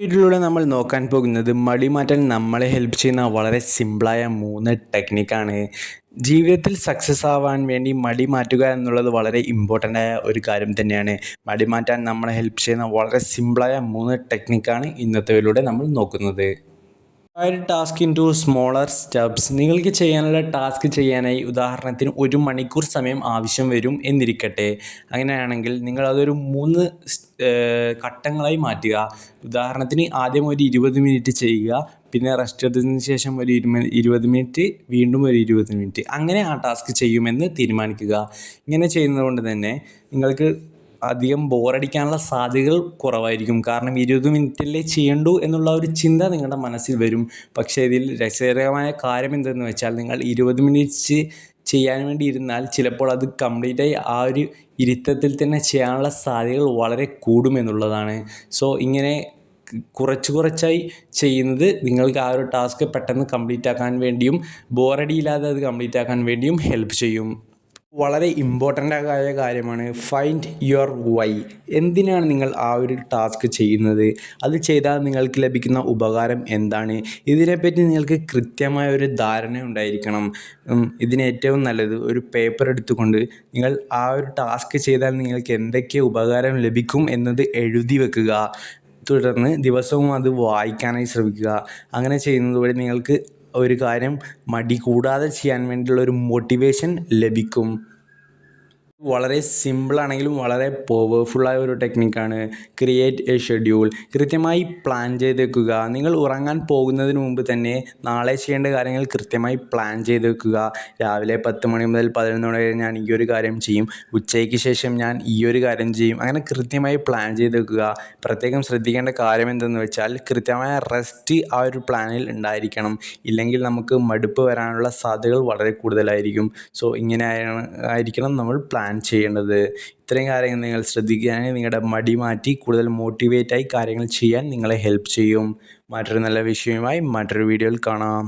ഇതിലൂടെ നമ്മൾ നോക്കാൻ പോകുന്നത് മടി മാറ്റാൻ നമ്മളെ ഹെൽപ്പ് ചെയ്യുന്ന വളരെ സിമ്പിളായ 3 ടെക്നിക്കാണ്. ജീവിതത്തിൽ സക്സസ് ആവാൻ വേണ്ടി മടി മാറ്റുക എന്നുള്ളത് വളരെ ഇമ്പോർട്ടൻ്റ് ആയ ഒരു കാര്യം തന്നെയാണ്. മടി മാറ്റാൻ നമ്മളെ ഹെൽപ്പ് ചെയ്യുന്ന വളരെ സിമ്പിളായ 3 ടെക്നിക്കാണ് ഇന്നത്തേതിലൂടെ നമ്മൾ നോക്കുന്നത്. Divide task into smaller steps. നിങ്ങൾക്ക് ചെയ്യാനുള്ള ടാസ്ക് ചെയ്യാനായി ഉദാഹരണത്തിന് 1 മണിക്കൂർ സമയം ആവശ്യം വരും എന്നിരിക്കട്ടെ. അങ്ങനെയാണെങ്കിൽ നിങ്ങൾ അതൊരു 3 ഘട്ടങ്ങളായി മാറ്റുക. ഉദാഹരണത്തിന് ആദ്യം ഒരു 20 മിനിറ്റ് ചെയ്യുക, പിന്നെ റെസ്റ്റ് എടുത്തതിന് ശേഷം ഒരു 20 മിനിറ്റ്, വീണ്ടും ഒരു 20 മിനിറ്റ്, അങ്ങനെ ആ ടാസ്ക് ചെയ്യുമെന്ന് തീരുമാനിക്കുക. ഇങ്ങനെ ചെയ്യുന്നത് കൊണ്ട് തന്നെ നിങ്ങൾക്ക് അധികം ബോറടിക്കാനുള്ള സാധ്യതകൾ കുറവായിരിക്കും. കാരണം 20 മിനിറ്റല്ലേ ചെയ്യണ്ടൂ എന്നുള്ള ഒരു ചിന്ത നിങ്ങളുടെ മനസ്സിൽ വരും. പക്ഷേ ഇതിൽ രസകരമായ കാര്യം എന്തെന്ന് വെച്ചാൽ, നിങ്ങൾ 20 മിനിറ്റ് ചെയ്യാൻ വേണ്ടി ഇരുന്നാൽ ചിലപ്പോൾ അത് കംപ്ലീറ്റായി ആ ഒരു ഇരുത്തത്തിൽ തന്നെ ചെയ്യാനുള്ള സാധ്യതകൾ വളരെ കൂടുമെന്നുള്ളതാണ്. സോ ഇങ്ങനെ കുറച്ചായി ചെയ്യുന്നത് നിങ്ങൾക്ക് ആ ഒരു ടാസ്ക് പെട്ടെന്ന് കംപ്ലീറ്റ് ആക്കാൻ വേണ്ടിയും ബോറടിയില്ലാതെ അത് കംപ്ലീറ്റ് ആക്കാൻ വേണ്ടിയും ഹെൽപ്പ് ചെയ്യും. വളരെ ഇമ്പോർട്ടൻ്റ് ആയ കാര്യമാണ് ഫൈൻഡ് യുവർ വൈ. എന്തിനാണ് നിങ്ങൾ ആ ഒരു ടാസ്ക് ചെയ്യുന്നത്? അത് ചെയ്താൽ നിങ്ങൾക്ക് ലഭിക്കുന്ന ഉപകാരം എന്താണ്? ഇതിനെപ്പറ്റി നിങ്ങൾക്ക് കൃത്യമായ ഒരു ധാരണ ഉണ്ടായിരിക്കണം. ഇതിന് ഏറ്റവും നല്ലത് ഒരു പേപ്പർ എടുത്തുകൊണ്ട് നിങ്ങൾ ആ ഒരു ടാസ്ക് ചെയ്താൽ നിങ്ങൾക്ക് എന്തൊക്കെ ഉപകാരം ലഭിക്കും എന്നത് എഴുതി വെക്കുക. തുടർന്ന് ദിവസവും അത് വായിക്കാനായി ശ്രമിക്കുക. അങ്ങനെ ചെയ്യുന്നത് വഴി നിങ്ങൾക്ക് ഒരു കാര്യം മടി കൂടാതെ ചെയ്യാൻ വേണ്ടിയുള്ള ഒരു മോട്ടിവേഷൻ ലഭിക്കും. വളരെ സിമ്പിളാണെങ്കിലും വളരെ പവർഫുള്ളായ ഒരു ടെക്നിക്കാണ് ക്രിയേറ്റ് എ ഷെഡ്യൂൾ. കൃത്യമായി പ്ലാൻ ചെയ്ത് വെക്കുക. നിങ്ങൾ ഉറങ്ങാൻ പോകുന്നതിന് മുമ്പ് തന്നെ നാളെ ചെയ്യേണ്ട കാര്യങ്ങൾ കൃത്യമായി പ്ലാൻ ചെയ്ത് വെക്കുക. രാവിലെ 10 മണി മുതൽ 11 മണി വരെ ഞാൻ ഈ ഒരു കാര്യം ചെയ്യും, ഉച്ചയ്ക്ക് ശേഷം ഞാൻ ഈ ഒരു കാര്യം ചെയ്യും, അങ്ങനെ കൃത്യമായി പ്ലാൻ ചെയ്ത് വെക്കുക. പ്രത്യേകം ശ്രദ്ധിക്കേണ്ട കാര്യം എന്തെന്ന് വെച്ചാൽ, കൃത്യമായ റെസ്റ്റ് ആ ഒരു പ്ലാനിൽ ഉണ്ടായിരിക്കണം. ഇല്ലെങ്കിൽ നമുക്ക് മടുപ്പ് വരാനുള്ള സാധ്യതകൾ വളരെ കൂടുതലായിരിക്കും. സോ ഇങ്ങനെ ആയിരിക്കണം നമ്മൾ പ്ലാൻ ചെയ്യേണ്ടത്. ഇത്രയും കാര്യങ്ങൾ നിങ്ങൾ ശ്രദ്ധിക്കുകയാണെങ്കിൽ നിങ്ങളുടെ മടി മാറ്റി കൂടുതൽ മോട്ടിവേറ്റായി കാര്യങ്ങൾ ചെയ്യാൻ നിങ്ങളെ ഹെൽപ്പ് ചെയ്യും. മറ്റൊരു നല്ല വിഷയവുമായി മറ്റൊരു വീഡിയോയിൽ കാണാം.